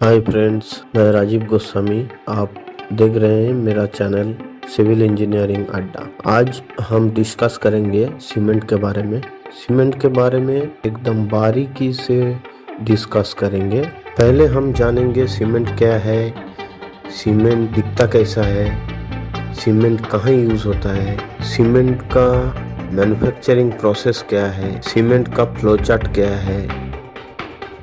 Hi friends, मैं राजीव गोस्वामी। आप देख रहे हैं मेरा चैनल सिविल इंजीनियरिंग अड्डा। आज हम डिस्कस करेंगे सीमेंट के बारे में। सीमेंट के बारे में एकदम बारीकी से डिस्कस करेंगे। पहले हम जानेंगे सीमेंट क्या है, सीमेंट दिखता कैसा है, सीमेंट कहाँ यूज होता है, सीमेंट का मैन्युफैक्चरिंग प्रोसेस क्या है, सीमेंट का फ्लो चार्ट क्या है,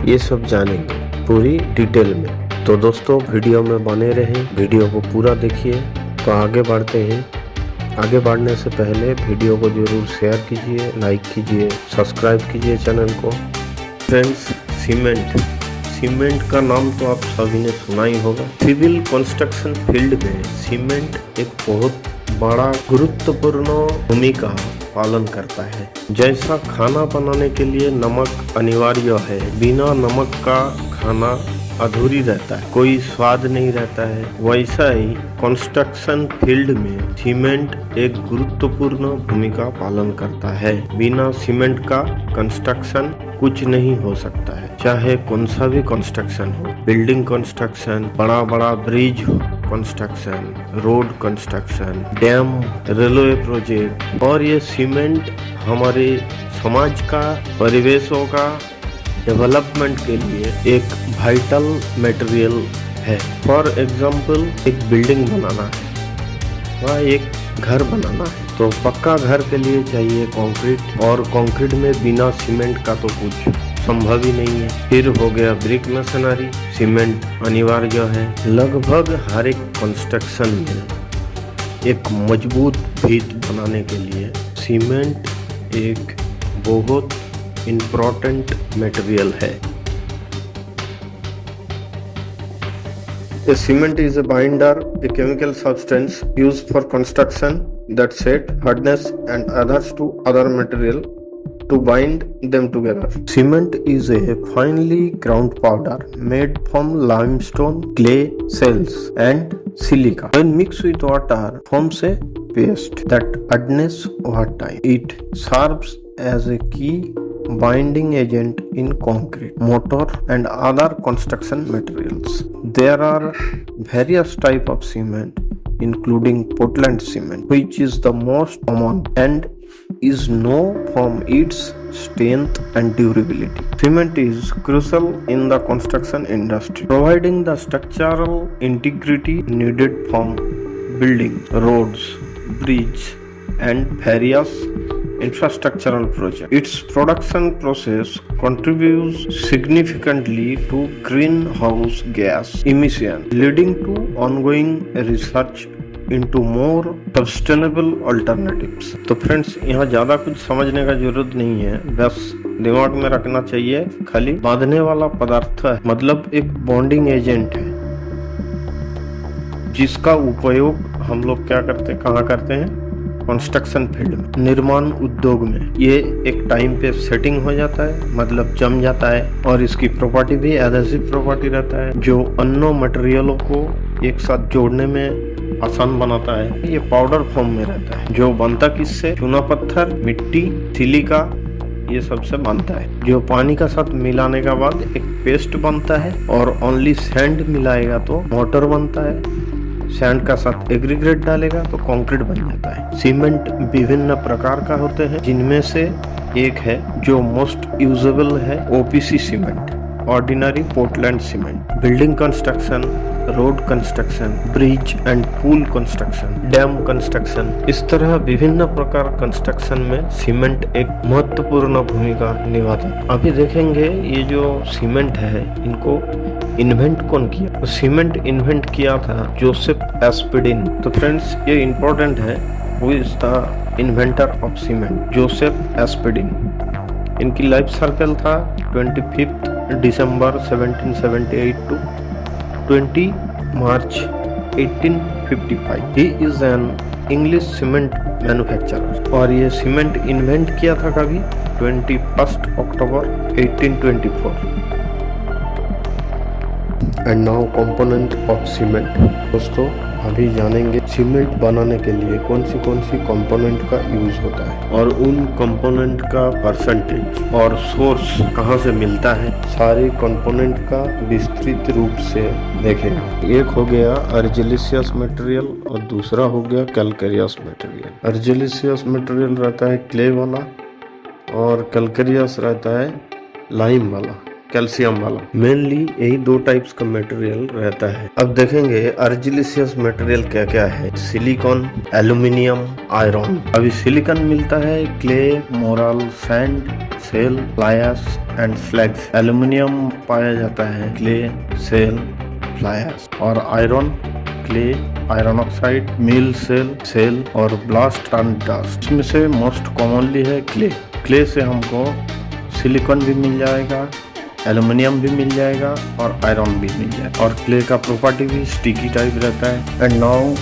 ये सब जानेंगे पूरी डिटेल में। तो दोस्तों वीडियो में बने रहें, वीडियो को पूरा देखिए। तो आगे बढ़ते हैं। आगे बढ़ने से पहले वीडियो को जरूर शेयर कीजिए, लाइक कीजिए, सब्सक्राइब कीजिए चैनल को। फ्रेंड्स, सीमेंट का नाम तो आप सभी ने सुना ही होगा। सिविल कंस्ट्रक्शन फील्ड में सीमेंट एक बहुत बड़ा गुरुत्वपूर्ण भूमिका पालन करता है। जैसा खाना बनाने के लिए नमक अनिवार्य है, बिना नमक का खाना अधूरी रहता है, कोई स्वाद नहीं रहता है, वैसा ही कंस्ट्रक्शन फील्ड में सीमेंट एक गुरुत्वपूर्ण भूमिका पालन करता है। बिना सीमेंट का कंस्ट्रक्शन कुछ नहीं हो सकता है, चाहे कौन सा भी कंस्ट्रक्शन हो, बिल्डिंग कंस्ट्रक्शन, बड़ा बड़ा bridge construction, road construction, dam, railway project. और ये सीमेंट हमारे समाज का, परिवेशों का डेवलपमेंट के लिए एक वाइटल मटेरियल है। फॉर एग्जाम्पल, एक बिल्डिंग बनाना है, वह एक घर बनाना है, तो पक्का घर के लिए चाहिए कंक्रीट, और कंक्रीट में बिना सीमेंट का तो कुछ संभव ही नहीं है। फिर हो गया ब्रिक मशीनरी, सीमेंट अनिवार्य है। लगभग हर एक कंस्ट्रक्शन में एक मजबूत भीत बनाने के लिए सीमेंट एक बहुत इम्पोर्टेंट मटेरियल है। A cement is a binder, a chemical substance used for construction that set hardness and adheres to other material to bind them together. Cement is a finely ground powder made from limestone, clay, shells and silica. When mixed with water, forms a paste that adheres over time. It serves as a key binding agent in concrete, mortar and other construction materials. There are various types of cement, including Portland cement, which is the most common and is known from its strength and durability. Cement is crucial in the construction industry, providing the structural integrity needed from buildings, roads, bridges, and various infrastructural projects. Its production process contributes significantly to greenhouse gas emission, leading to ongoing research into more sustainable alternatives. तो friends, यहाँ ज़्यादा कुछ समझने का जरूरत नहीं है, बस दिमाग में रखना चाहिए खाली बांधने वाला पदार्थ है, मतलब एक बॉन्डिंग एजेंट है, जिसका उपयोग हम लोग क्या करते हैं, कहाँ करते हैं, कंस्ट्रक्शन फील्ड में, निर्माण उद्योग में। ये एक टाइम पे सेटिंग हो जाता है, मतलब जम जाता है, और इसकी प्रॉपर्टी भी एडहेसिव प्रॉपर्टी रहता है, जो अन्य मटेरियलों को एक साथ जोड़ने में आसान बनाता है। ये पाउडर फॉर्म में रहता है, जो बनता किससे, चूना पत्थर, मिट्टी, सिलिका, ये सबसे बनता है, जो पानी का साथ मिलाने के बाद एक पेस्ट बनता है, और ओनली सैंड मिलाएगा तो मोटर बनता है, सैंड का साथ एग्रीगेट डालेगा तो कंक्रीट बन जाता है। सीमेंट विभिन्न प्रकार का होते हैं, जिनमें से एक है जो मोस्ट यूजेबल है, OPC cement, ordinary Portland cement. Building construction, road construction, bridge and पुल कंस्ट्रक्शन, डैम कंस्ट्रक्शन, इस तरह विभिन्न प्रकार कंस्ट्रक्शन में सीमेंट एक महत्वपूर्ण भूमिका निभाता है। अभी देखेंगे ये जो सीमेंट है, इनको इन्वेंट कौन किया। तो सीमेंट इन्वेंट किया था जोसेफ एस्पिडिन। तो फ्रेंड्स, ये इम्पोर्टेंट है, who is the inventor of cement, Joseph Aspdin. इनकी लाइफ सर्कल था 25 दिसंबर 1778 टू 20 मार्च 1855। He is an English cement manufacturer, और ये सीमेंट इन्वेंट किया था कभी 21 अक्टूबर 1824। And now component of cement. दोस्तों अभी जानेंगे सीमेंट बनाने के लिए कौन सी कंपोनेंट का यूज होता है और उन कंपोनेंट का परसेंटेज और सोर्स कहां से मिलता है। सारे कंपोनेंट का विस्तृत रूप से देखेंगे। एक हो गया अर्जिलिशियस मटेरियल और दूसरा हो गया कैलकेरियस मटेरियल। अर्जिलिशियस मटेरियल रहता है क्ले वाला और कैलकेरियस रहता है लाइम वाला, कैल्शियम वाला। मेनली यही दो टाइप्स का मटेरियल रहता है। अब देखेंगे अर्जिलिशियस मटेरियल क्या क्या है। Silicon, aluminium, iron. अभी सिलिकॉन मिलता है clay, marl, sand, shale, fly ash and slags. Aluminium पाया जाता है क्ले, सेल, फ्लायस। और iron clay, iron oxide, mill scale और ब्लास्ट एंड डस्ट। इसमें से मोस्ट कॉमनली है क्ले। क्ले से हमको सिलिकॉन भी मिल जाएगा, एल्यूमिनियम भी मिल जाएगा और आयरन भी मिल जाएगा। और क्ले का प्रॉपर्टी भी स्टिकी टाइप रहता है। एंड नाउ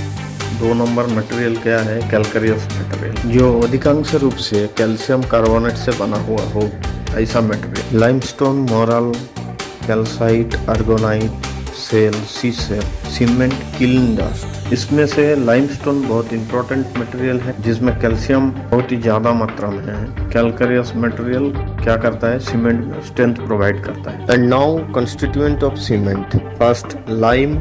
2 नंबर मटेरियल क्या है, कैलकेरियस मटेरियल, जो अधिकांश रूप से कैल्शियम कार्बोनेट से बना हुआ हो ऐसा material. Limestone, marl, calcite, aragonite, shale, seashell, cement, kiln dust. इसमें से लाइमस्टोन बहुत इंपॉर्टेंट मटेरियल है जिसमें कैल्शियम बहुत ही ज्यादा मात्रा में है। कैलकेरियस मटेरियल क्या करता है, सीमेंट में स्ट्रेंथ प्रोवाइड करता है। And now constituent of cement. First lime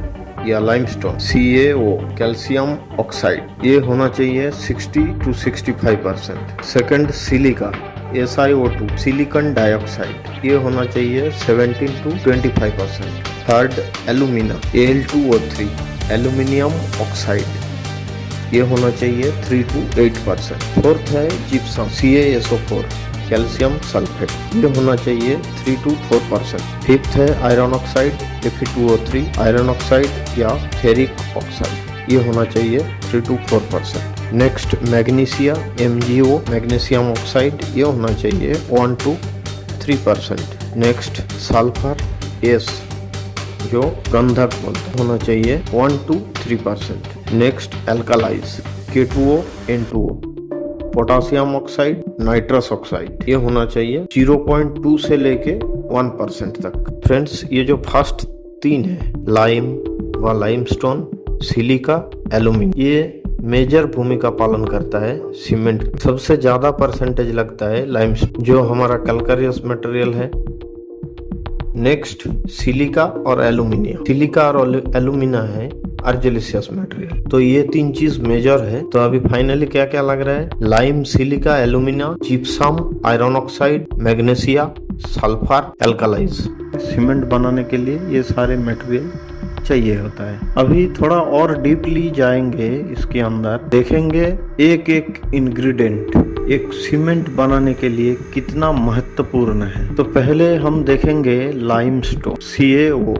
या लाइमस्टोन, CaO कैल्शियम ऑक्साइड, ये होना चाहिए 60 to 65%। Second silica, SiO2 silicon dioxide, ये होना चाहिए 17 to 25%। Third alumina, Al2O3 aluminium oxide, ये होना चाहिए 3 to 8%। फोर्थ है जिप्सम, CaSO4 कैल्शियम सल्फेट, ये होना चाहिए 3 to 4%। फिफ्थ है iron oxide, Fe2O3 iron oxide या फेरिक ऑक्साइड, ये होना चाहिए 3 to 4%। Next magnesia, MgO magnesium oxide, ये होना चाहिए 1 to 3%। नेक्स्ट सल्फर S जो गंधक बोलते होना चाहिए 1 to 3%। Next alkalis, K2O N2O potassium oxide, nitrous oxide, ये होना चाहिए 0.2 से लेके 1% तक। फ्रेंड्स ये जो फर्स्ट 3 है, लाइम व लाइमस्टोन, सिलिका, एल्यूमिनियम, ये मेजर भूमिका पालन करता है सीमेंट। सबसे ज्यादा परसेंटेज लगता है लाइमस्टोन जो हमारा कैलकेरियस मटेरियल है। नेक्स्ट सिलिका और एल्यूमिनियम। सिलिका और एल्यूमिना है अर्जिलिशियस मटेरियल। तो ये 3 चीज मेजर है। तो अभी फाइनली क्या क्या लग रहा है, lime, silica, alumina, gypsum, iron oxide, magnesia, sulphur, alkalis. Cement बनाने के लिए ये सारे मटेरियल चाहिए होता है। अभी थोड़ा और डीपली जाएंगे इसके अंदर, देखेंगे एक एक इंग्रेडिएंट एक सीमेंट बनाने के लिए कितना महत्वपूर्ण है। तो पहले हम देखेंगे लाइमस्टोन, CaO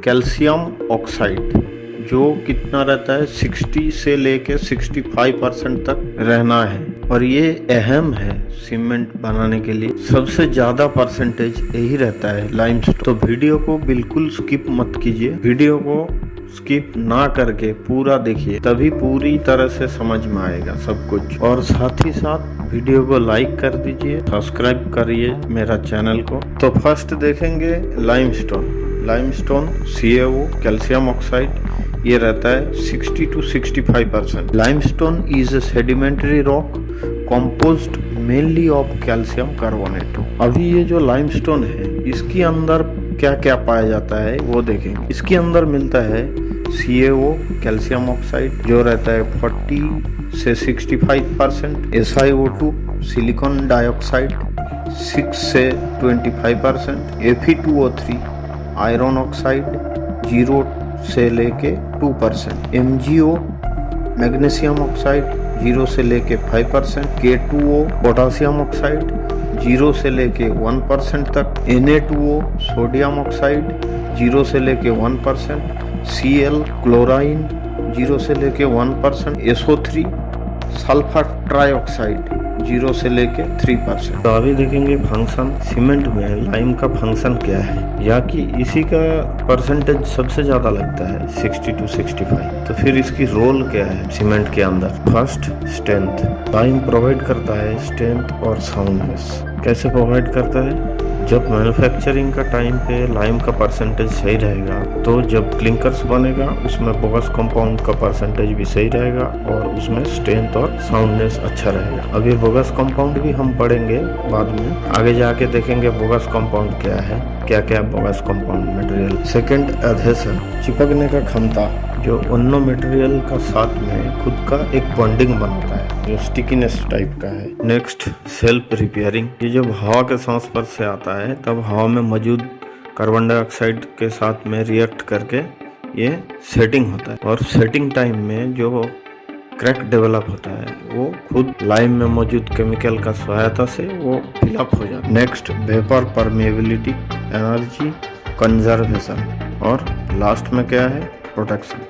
कैल्शियम ऑक्साइड, जो कितना रहता है 60 से लेके 65% तक रहना है। और ये अहम है सीमेंट बनाने के लिए, सबसे ज्यादा परसेंटेज यही रहता है लाइमस्टोन। तो वीडियो को बिल्कुल स्किप मत कीजिए, वीडियो को स्किप ना करके पूरा देखिए, तभी पूरी तरह से समझ में आएगा सब कुछ। और साथ ही साथ वीडियो को लाइक कर दीजिए, सब्सक्राइब करिए मेरा चैनल को। तो फर्स्ट देखेंगे लाइमस्टोन CaO कैल्शियम ऑक्साइड, ये रहता है 60 to 65%। Limestone is a sedimentary rock composed mainly of calcium carbonate. अभी ये जो लाइमस्टोन है इसके अंदर क्या क्या पाया जाता है वो देखेंगे। इसके अंदर मिलता है CaO कैल्शियम ऑक्साइड जो रहता है 40 से 65%, SiO2 सिलिकॉन डाइऑक्साइड 6 से 25%, Fe2O3 आयरन ऑक्साइड 0 से लेके 2%, MgO मैग्नीशियम ऑक्साइड 0 से लेके 5%, K2O पोटासियम ऑक्साइड 0 से लेके 1% तक, Na2O सोडियम ऑक्साइड 0 से लेके 1%, Cl क्लोराइन 0 से लेके 1%, SO3 सल्फर ट्राइऑक्साइड 0 से लेके 3%। तो अभी देखेंगे फंक्शन सीमेंट में लाइम का फंक्शन क्या है, या कि इसी का परसेंटेज सबसे ज्यादा लगता है 60 to 65। तो फिर इसकी रोल क्या है सीमेंट के अंदर। फर्स्ट स्ट्रेंथ, लाइम प्रोवाइड करता है स्ट्रेंथ और साउंडनेस। कैसे प्रोवाइड करता है, जब मैन्युफैक्चरिंग का टाइम पे लाइम का परसेंटेज सही रहेगा तो जब क्लिंकर्स बनेगा उसमें बोगस कंपाउंड का परसेंटेज भी सही रहेगा और उसमें स्ट्रेंथ और साउंडनेस अच्छा रहेगा। अभी बोगस कंपाउंड भी हम पढ़ेंगे बाद में, आगे जाके देखेंगे बोगस कंपाउंड क्या है, क्या क्या bogus compound material. Second, adhesion, चिपकने का क्षमता, जो अन्य मटेरियल का साथ में खुद का एक बॉन्डिंग बनाता है जो स्टिकीनेस टाइप का है। नेक्स्ट, सेल्फ रिपेयरिंग, ये जब हवा के संस्पर्श से आता है तब हवा में मौजूद कार्बन डाइऑक्साइड के साथ में रिएक्ट करके ये सेटिंग होता है और सेटिंग टाइम में जो क्रैक डेवलप होता है वो खुद लाइम में मौजूद केमिकल का सहायता से वो फिलअप हो जाता है। Next, vapour permeability, energy conservation और लास्ट में क्या है, प्रोटेक्शन।